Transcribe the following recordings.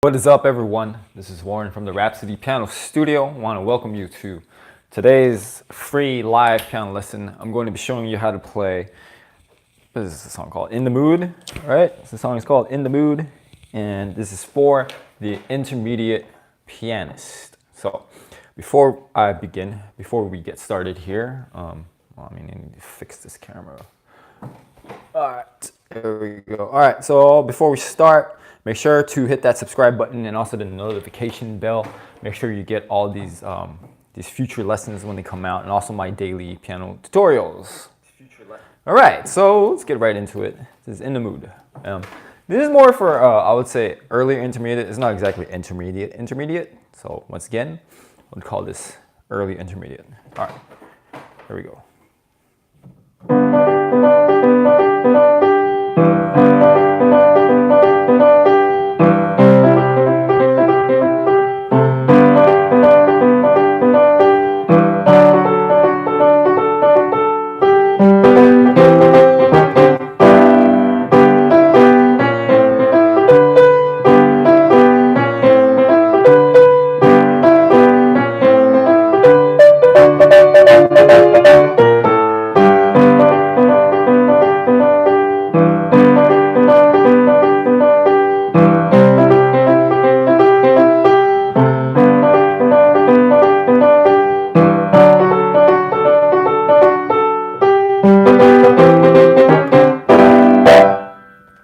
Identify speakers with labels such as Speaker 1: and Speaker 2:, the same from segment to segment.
Speaker 1: What is up, everyone? This is Warren from the Rhapsody Piano Studio. I want to welcome you to today's free live piano lesson. I'm going to be showing you how to play, what is this song called? In the Mood, right? The song is called In the Mood, and this is for the intermediate pianist. So before we get started here, I need to fix this camera. All right, there we go. All right, so before we start, make sure to hit that subscribe button and also the notification bell. Make sure you get all these future lessons when they come out, and also my daily piano tutorials. All right, so let's get right into it. This is In the Mood. This is more for, I would say, earlier intermediate. It's not exactly intermediate. So once again, I would call this early intermediate. All right, here we go.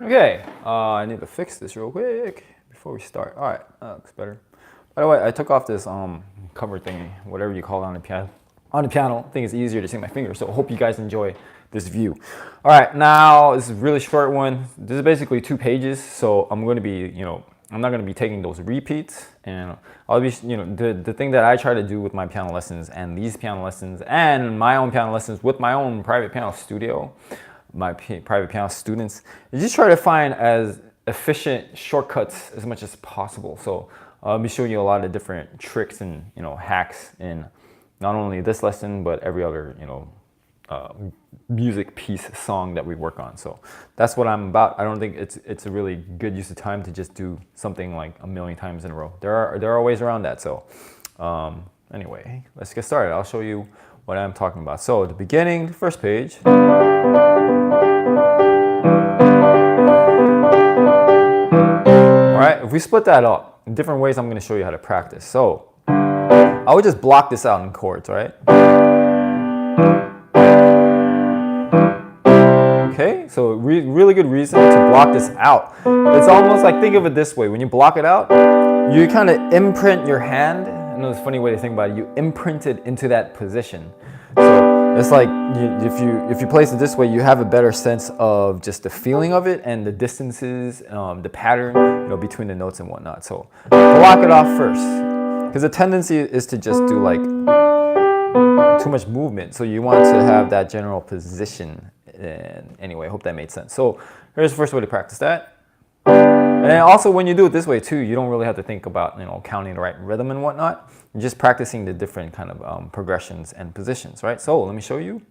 Speaker 1: Okay, I need to fix this real quick before we start. All right, that looks better. By the way, I took off this cover thingy, whatever you call it on the piano. I think it's easier to see my fingers, so I hope you guys enjoy this view. All right, now this is a really short one. This is basically 2 pages, so I'm going to be, I'm not going to be taking those repeats, and I'll be, the thing that I try to do with my piano lessons and these piano lessons and my own piano lessons with my own private piano studio, my private piano students, is just try to find as efficient shortcuts as much as possible. So I'll be showing you a lot of different tricks and hacks in not only this lesson but every other music piece song that we work on. So that's what I'm about. I don't think it's a really good use of time to just do something like a million times in a row. There are ways around that. So anyway, let's get started. I'll show you what I'm talking about. So at the beginning, the first page. All right, if we split that up in different ways, I'm going to show you how to practice. So I would just block this out in chords, right? Okay, so really good reason to block this out. It's almost like, think of it this way. When you block it out, you kind of imprint your hand. I know it's a funny way to think about it. You imprint it into that position. So it's like if you place it this way, you have a better sense of just the feeling of it and the distances, the pattern, between the notes and whatnot. So block it off first, because the tendency is to just do like too much movement. So you want to have that general position. And anyway, I hope that made sense. So here's the first way to practice that. And also, when you do it this way too, you don't really have to think about counting the right rhythm and whatnot. You're just practicing the different kind of progressions and positions, right? So let me show you.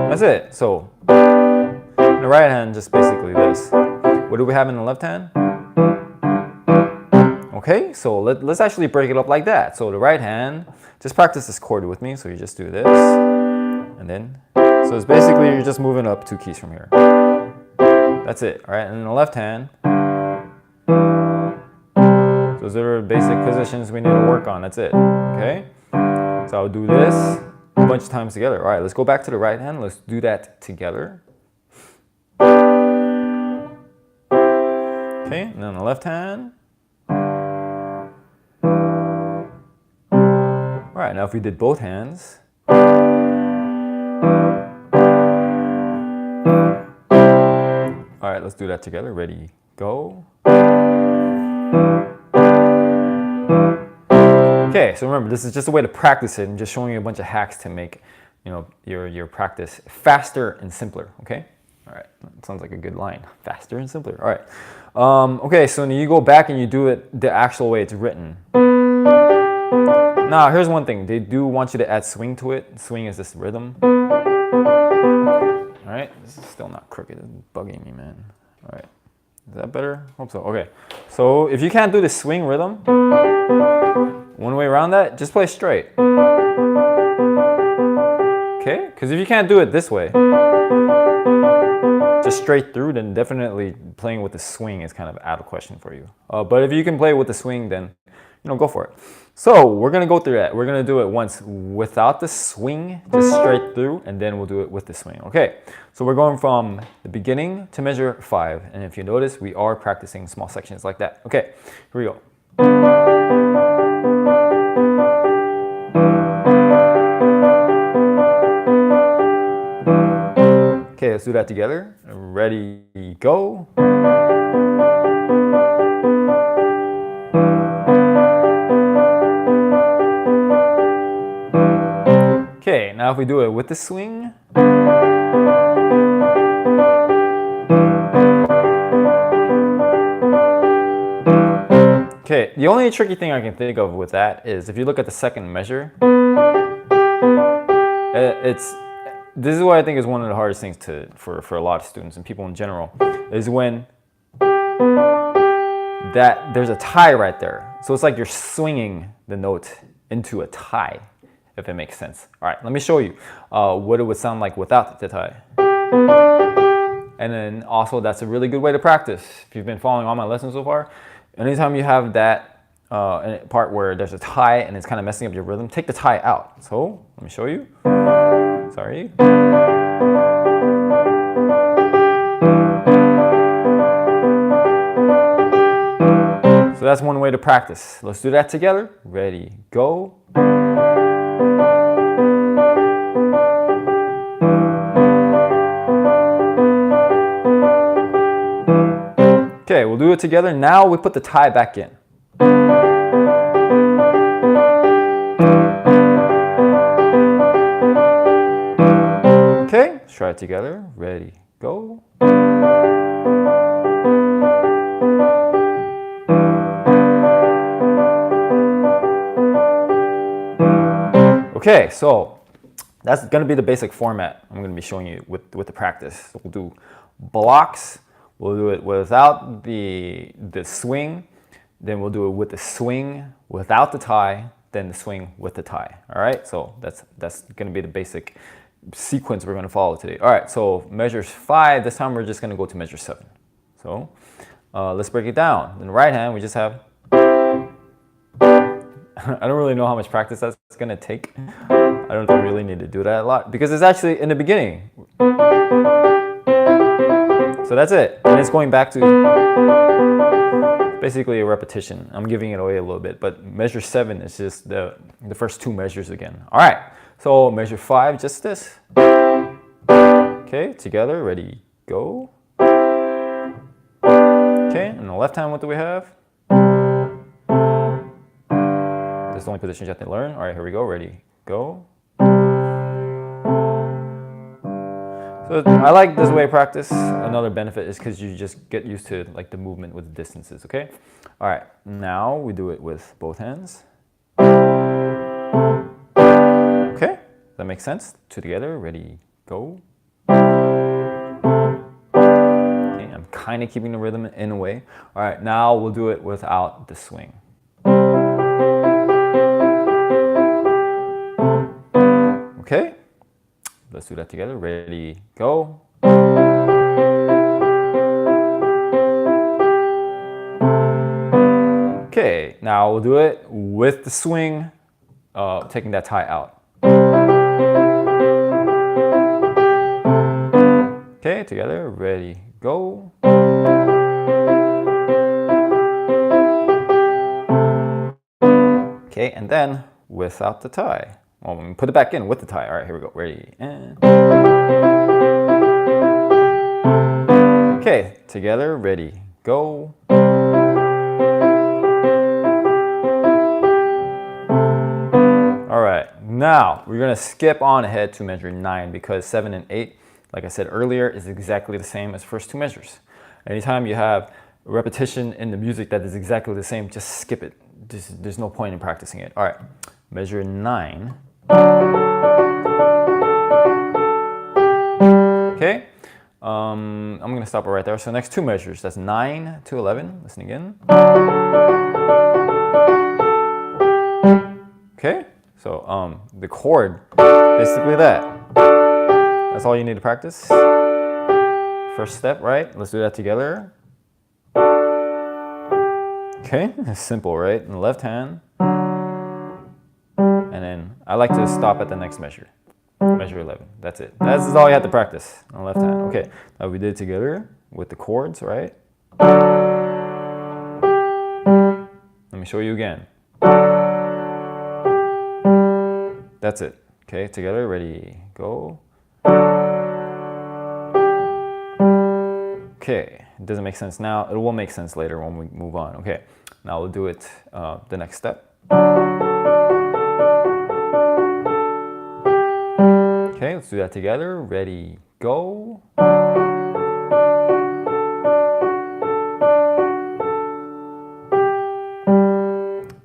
Speaker 1: That's it. So in the right hand, just basically this. What do we have in the left hand? Okay, so let's actually break it up like that. So the right hand, just practice this chord with me. So you just do this, and then, so it's basically you're just moving up 2 keys from here. That's it, all right? And in the left hand, those are basic positions we need to work on. That's it, okay? So I'll do this a bunch of times together. All right, let's go back to the right hand. Let's do that together. Okay, and then the left hand. All right, now if we did both hands. All right, let's do that together. Ready, go. Okay, so remember, this is just a way to practice it and just showing you a bunch of hacks to make, your practice faster and simpler, okay? All right, that sounds like a good line. Faster and simpler, all right. Okay, so then you go back and you do it the actual way it's written. Now, here's one thing. They do want you to add swing to it. Swing is this rhythm. All right, this is still not crooked. It's bugging me, man. All right. that better? Hope so. Okay. So if you can't do the swing rhythm, one way around that, just play straight. Okay? Because if you can't do it this way, just straight through, then definitely playing with the swing is kind of out of question for you. But if you can play with the swing, then go for it. So we're gonna go through that. We're gonna do it once without the swing, just straight through, and then we'll do it with the swing. Okay, so we're going from the beginning to measure 5. And if you notice, we are practicing small sections like that. Okay, here we go. Okay, let's do that together. Ready, go. Okay, now if we do it with the swing. Okay, the only tricky thing I can think of with that is if you look at the second measure, this is what I think is one of the hardest things for a lot of students and people in general, is when there's a tie right there. So it's like you're swinging the note into a tie, if it makes sense. All right, let me show you what it would sound like without the tie. And then also, that's a really good way to practice. If you've been following all my lessons so far, anytime you have that part where there's a tie and it's kind of messing up your rhythm, take the tie out. So let me show you. Sorry. So that's one way to practice. Let's do that together. Ready, go. Okay, we'll do it together. Now we put the tie back in. Okay, let's try it together. Ready, go. Okay, so that's going to be the basic format I'm going to be showing you with the practice. So we'll do blocks. We'll do it without the swing. Then we'll do it with the swing without the tie. Then the swing with the tie. All right, so that's going to be the basic sequence we're going to follow today. All right, so measures 5. This time we're just going to go to measure 7. So let's break it down. In the right hand, we just have. I don't really know how much practice that's going to take. I don't think we really need to do that a lot because it's actually in the beginning. So that's it. And it's going back to basically a repetition. I'm giving it away a little bit, but measure 7 is just the first 2 measures again. All right, so measure 5, just this. Okay, together, ready, go. Okay, and the left hand, what do we have? That's the only position you have to learn. All right, here we go. Ready, go. So I like this way of practice. Another benefit is because you just get used to like the movement with the distances, okay? All right, now we do it with both hands. Okay, that makes sense. 2 together, ready, go. Okay, I'm kind of keeping the rhythm in a way. All right, now we'll do it without the swing. Okay, let's do that together. Ready, go. Okay, now we'll do it with the swing, taking that tie out. Okay, together. Ready, go. Okay, and then without the tie. Well, we put it back in with the tie. All right, here we go. Ready, and. Okay, together, ready, go. All right, now we're gonna skip on ahead to measure 9 because 7 and 8, like I said earlier, is exactly the same as first 2 measures. Anytime you have a repetition in the music that is exactly the same, just skip it. There's no point in practicing it. All right, measure 9. Okay, I'm gonna stop it right there. So next two measures, that's 9 to 11. Listen again. Okay, so the chord, basically that. That's all you need to practice. First step, right? Let's do that together. Okay, it's simple, right? In the left hand. And then I like to stop at the next measure. Measure 11. That's it. That's all you have to practice on the left hand. Okay, now we did it together with the chords, right? Let me show you again. That's it. Okay, together, ready, go. Okay, it doesn't make sense now. It will make sense later when we move on. Okay, now we'll do it the next step. Okay, let's do that together. Ready, go.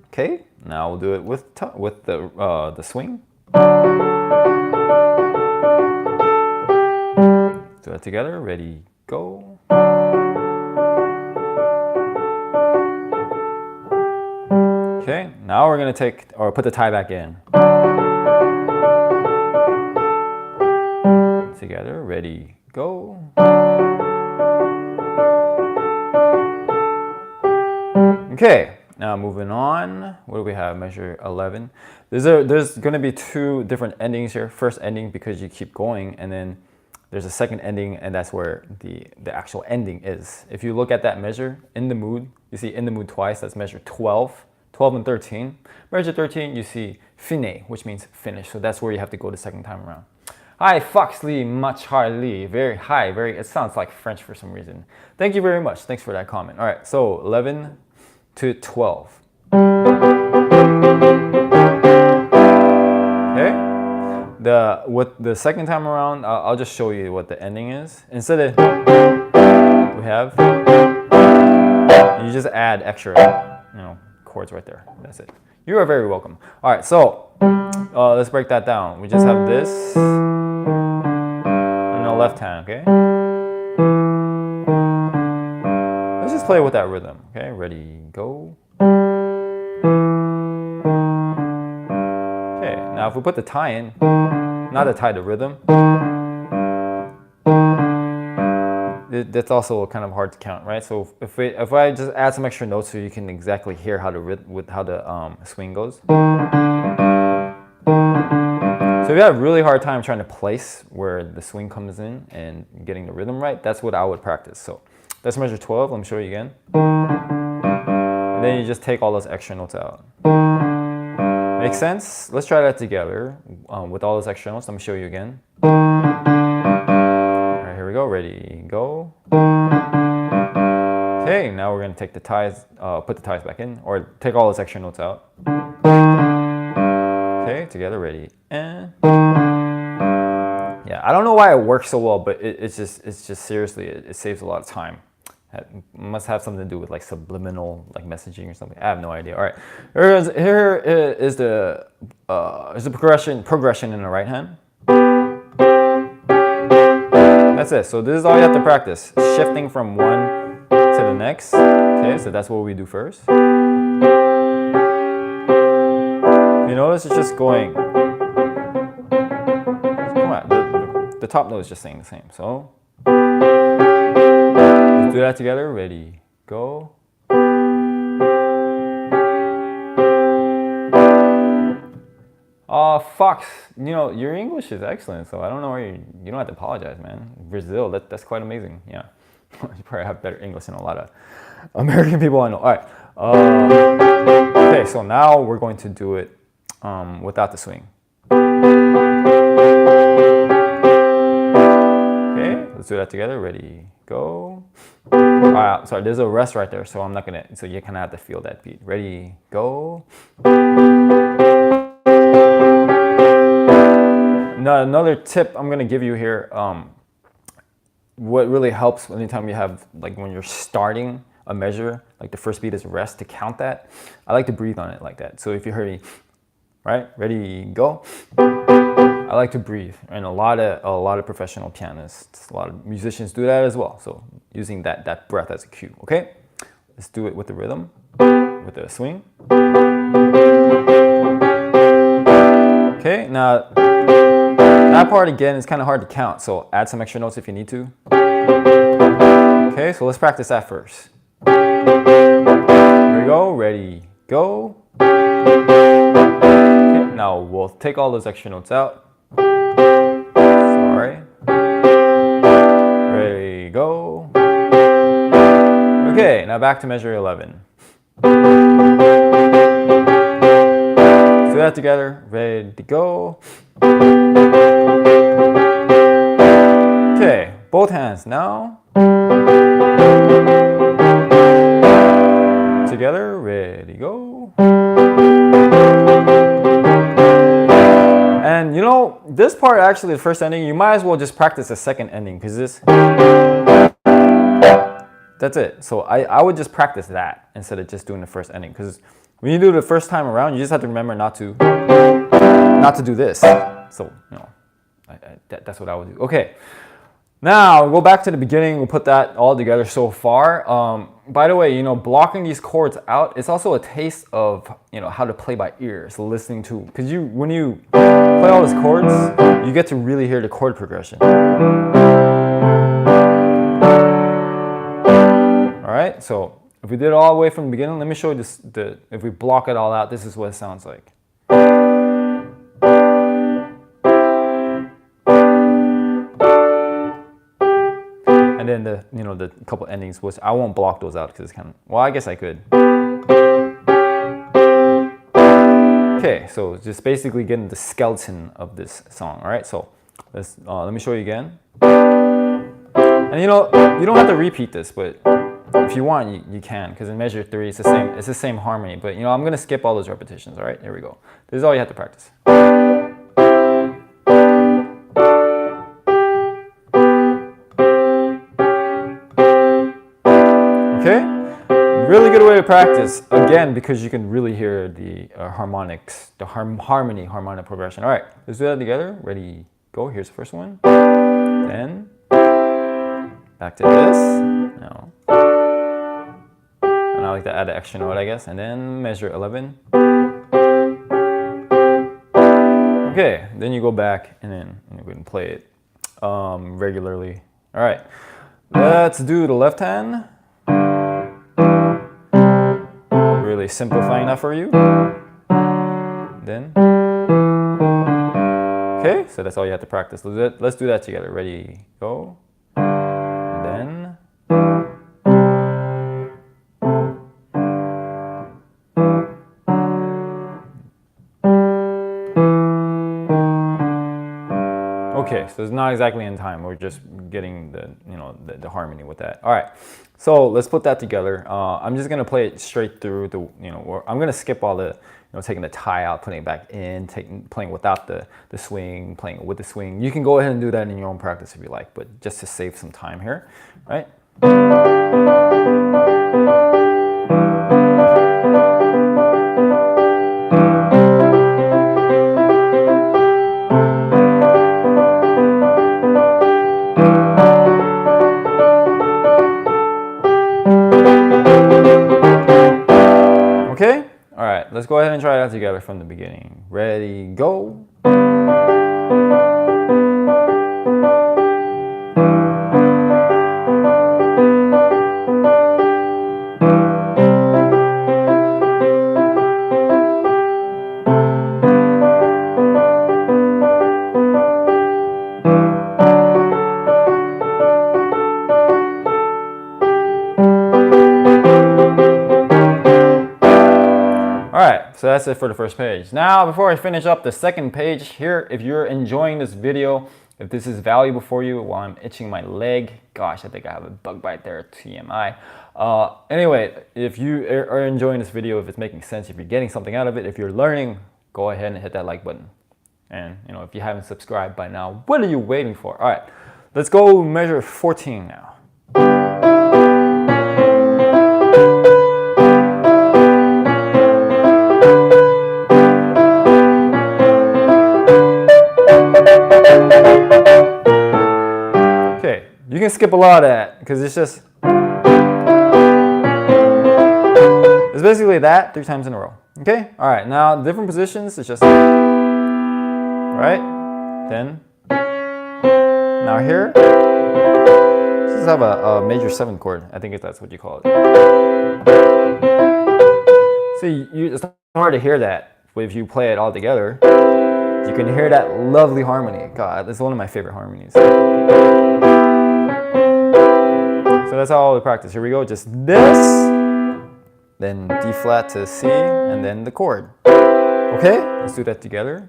Speaker 1: Okay, now we'll do it with the swing. Do that together. Ready, go. Okay, now we're gonna put the tie back in. Together, ready, go. Okay, now moving on. What do we have? Measure 11. There's going to be two different endings here. First ending because you keep going, and then there's a second ending, and that's where the actual ending is. If you look at that measure, in the mood, you see in the mood twice. That's measure 12, 12 and 13. Measure 13, you see fine, which means finish. So that's where you have to go the second time around. Hi, Foxley, much highly, very high, it sounds like French for some reason. Thank you very much. Thanks for that comment. All right, so 11 to 12. Okay. With the second time around, I'll just show you what the ending is. Instead of we have, you just add extra, chords right there. That's it. You are very welcome. All right, so let's break that down. We just have this. Left hand, okay? Let's just play with that rhythm, okay? Ready, go. Okay, now if we put the tie in, not the tie, the rhythm, that's also kind of hard to count, right? So if I just add some extra notes so you can exactly hear how the swing goes. So if you have a really hard time trying to place where the swing comes in and getting the rhythm right, that's what I would practice. So that's measure 12. Let me show you again. And then you just take all those extra notes out. Make sense? Let's try that together with all those extra notes. Let me show you again. All right, here we go. Ready, go. Okay, now we're going to take the ties, put the ties back in, or take all those extra notes out. Okay, together, ready, and yeah, I don't know why it works so well, but it's just seriously, it saves a lot of time. It must have something to do with like subliminal like messaging or something. I have no idea. All right, here is the progression in the right hand. That's it. So this is all you have to practice: shifting from one to the next. Okay, so that's what we do first. You notice it's just going. Come on, the top note is just staying the same. So let's do that together. Ready, go. Fox, your English is excellent, so I don't know why you don't have to apologize, man. Brazil, that's quite amazing. Yeah, you probably have better English than a lot of American people I know. All right. Okay, so now we're going to do it without the swing. Okay, let's do that together. Ready, go. All right, sorry, there's a rest right there, so I'm not gonna. So you kind of have to feel that beat. Ready, go. Now, another tip I'm gonna give you here. What really helps anytime you have when you're starting a measure, like the first beat is rest, to count that. I like to breathe on it like that. So if you heard me, right? Ready, go. I like to breathe, and a lot of professional pianists, a lot of musicians do that as well. So using that breath as a cue. Okay, let's do it with the rhythm, with the swing. Okay, now that part again is kind of hard to count, so add some extra notes if you need to. Okay, so let's practice that first. Here we go, ready, go. Okay, now we'll take all those extra notes out. Sorry. Ready, go. Okay, now back to measure 11. Let's do that together. Ready to go. Okay, both hands now. Together, ready, go. And you know, this part actually, the first ending, you might as well just practice the second ending because this, that's it. So I would just practice that instead of just doing the first ending, because when you do it the first time around, you just have to remember not to do this. So, you know, that's what I would do. Okay. Now, we'll go back to the beginning. We'll put that all together so far. By the way, you know, blocking these chords out, it's also a taste of, you know, how to play by ear. So listening to, because when you play all these chords, you get to really hear the chord progression. All right, so if we did it all the way from the beginning, let me show you this. If we block it all out, this is what it sounds like. And then the couple endings, which I won't block those out because it's kind of, well, I guess I could. Okay, so just basically getting the skeleton of this song. All right, so let me show you again. And you know, you don't have to repeat this, but if you want, you can, because in measure 3 it's the same harmony. But you know, I'm gonna skip all those repetitions. All right, here we go. This is all you have to practice. Okay, really good way to practice, again, because you can really hear the harmonics, the harmonic progression. All right, let's do that together. Ready, go. Here's the first one. Then back to this. No. And I like to add an extra note, I guess. And then measure 11. Okay, then you go back and then you go and play it regularly. All right, let's do the left hand. Really simplifying that for you. Then, okay, so that's all you have to practice. Let's do that together. Ready, go. Then, okay, so it's not exactly in time. We're just getting the harmony with that. All right, so let's put that together. I'm just gonna play it straight through or I'm gonna skip all the, taking the tie out, putting it back in, playing without the swing, playing with the swing. You can go ahead and do that in your own practice if you like, but just to save some time here, right? Okay? All right, let's go ahead and try it out together from the beginning. Ready, go. So that's it for the first page. Now, before I finish up the second page here, if you're enjoying this video, if this is valuable for you while I'm itching my leg, gosh, I think I have a bug bite there, TMI. Anyway, if you are enjoying this video, if it's making sense, if you're getting something out of it, if you're learning, go ahead and hit that like button. And if you haven't subscribed by now, what are you waiting for? All right, let's go measure 14 now. can skip a lot of that because it's just, it's basically that 3 times in a row. Okay, all right, now different positions, it's just, right, then, now here, let's just have a major 7 chord. I think that's what you call it. See, it's hard to hear that if you play it all together. You can hear that lovely harmony. God, that's one of my favorite harmonies. So that's how we practice. Here we go, just this, then D flat to C, and then the chord. Okay, let's do that together.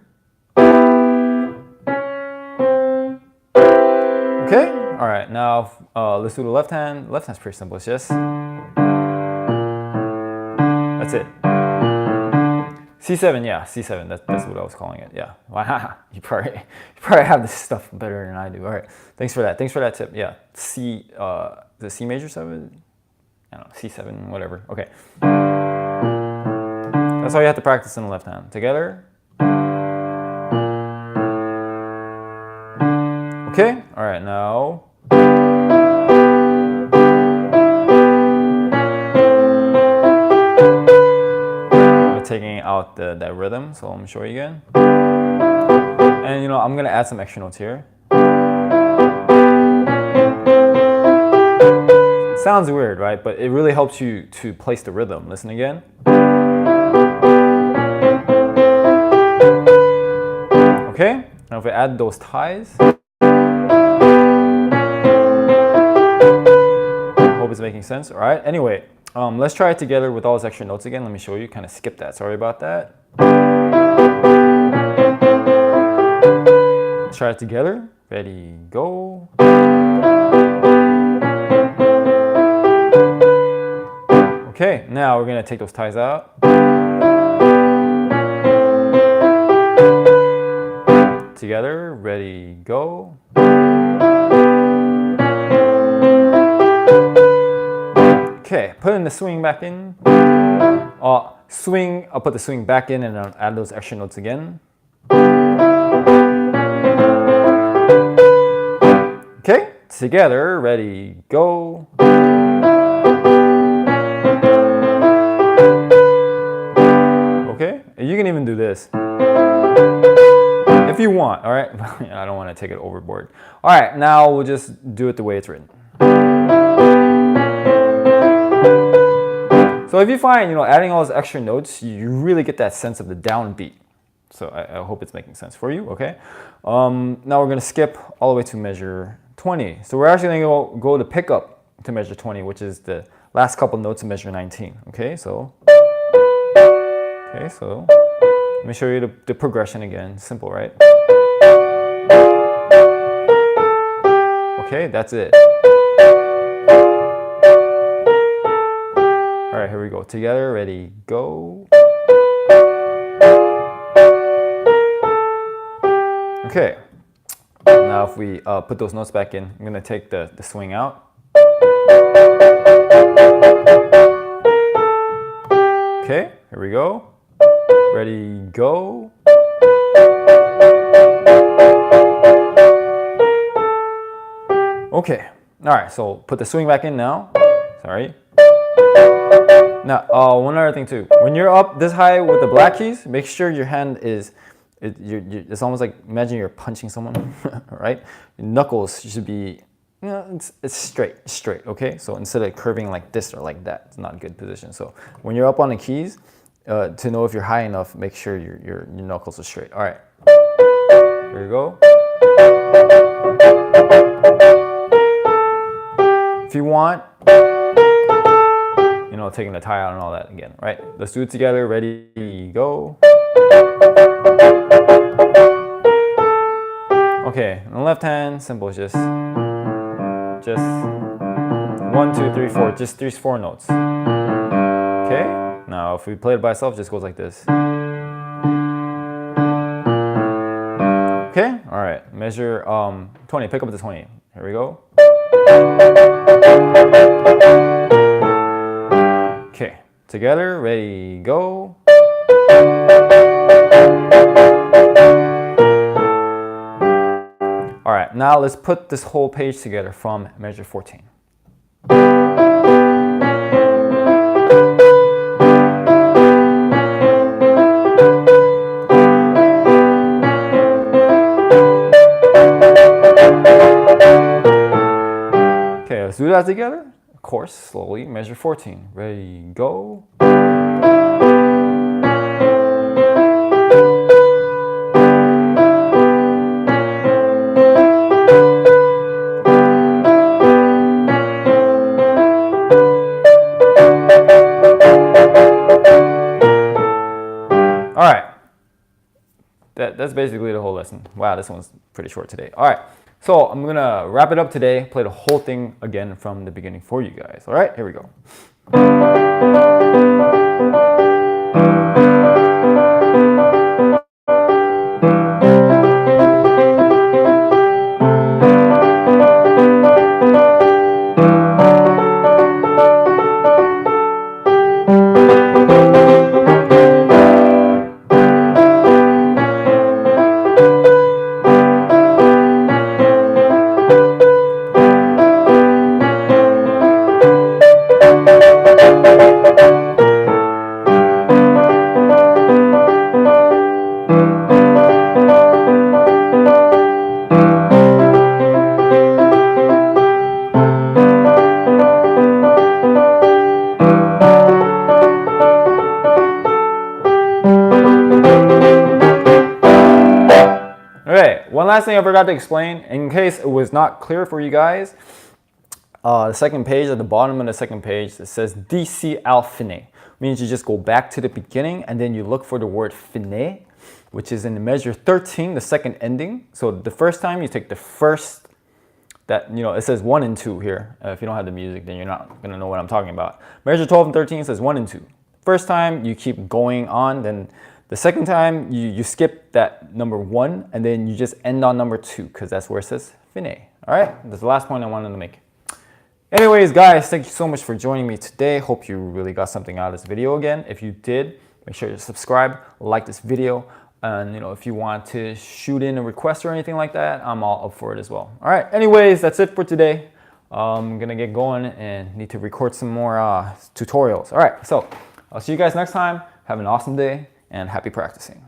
Speaker 1: Okay, all right, now let's do the left hand. Left hand's pretty simple, it's just, that's it. C7, yeah, C7, that's what I was calling it, yeah. Wow, you probably have this stuff better than I do. All right, thanks for that tip, yeah. The C major 7? I don't know, C7, whatever, okay. That's all you have to practice in the left hand. Together. Okay, all right, now. Taking out that rhythm, so I'm gonna show you again. And you know, I'm gonna add some extra notes here. It sounds weird, right? But it really helps you to place the rhythm. Listen again. Okay, now if we add those ties, hope it's making sense. All right, anyway. Let's try it together with all those extra notes again. Let me show you. Kind of skip that. Sorry about that. Let's try it together. Ready, go. Okay, now we're going to take those ties out. Together, ready, go. Okay, putting the swing back in. I'll put the swing back in and I'll add those extra notes again. Okay, together, ready, go. Okay, you can even do this if you want, all right? I don't want to take it overboard. All right, now we'll just do it the way it's written. So if you find, adding all those extra notes, you really get that sense of the downbeat. So I hope it's making sense for you, okay? Now we're going to skip all the way to measure 20. So we're actually going to go to pick up to measure 20, which is the last couple notes of measure 19, okay? So let me show you the progression again. Simple, right? Okay, that's it. All right, here we go. Together, ready, go. Okay. Now if we put those notes back in, I'm going to take the swing out. Okay, here we go. Ready, go. Okay. All right, so put the swing back in now. Sorry. Now, one other thing too. When you're up this high with the black keys, make sure your hand is, it's almost like, imagine you're punching someone, right? Your knuckles should be, it's straight, okay? So instead of curving like this or like that, it's not a good position. So when you're up on the keys, to know if you're high enough, make sure your knuckles are straight. All right, here we go. If you want, taking the tie out and all that again, right? Let's do it together. Ready, go. Okay, on the left hand, simple, just 1, 2, 3, 4, just 4 notes. Okay, now if we play it by itself, it just goes like this. Okay, all right, measure 20, pick up the 20. Here we go. Okay, together, ready, go. All right, right, now let's put this whole page together from measure 14. Okay, let's do that together. Of course, slowly, measure 14. Ready, go. All right, that's basically the whole lesson. Wow, this one's pretty short today. All right, so I'm gonna wrap it up today, play the whole thing again from the beginning for you guys. All right, here we go. Okay, one last thing I forgot to explain, in case it was not clear for you guys. The second page, at the bottom of the second page, it says DC al fine. Means you just go back to the beginning and then you look for the word fine, which is in the measure 13, the second ending. So the first time you take the first, that, you know, it says 1 and 2 here. If you don't have the music, then you're not going to know what I'm talking about. Measure 12 and 13 says 1 and 2. First time you keep going on, then the second time you skip that number 1 and then you just end on number 2 because that's where it says fine. All right, that's the last point I wanted to make. Anyways, guys, thank you so much for joining me today. Hope you really got something out of this video again. If you did, make sure to subscribe, like this video, and you know, if you want to shoot in a request or anything like that, I'm all up for it as well. All right, anyways, that's it for today. I'm gonna get going and need to record some more tutorials. All right, so I'll see you guys next time. Have an awesome day and happy practicing.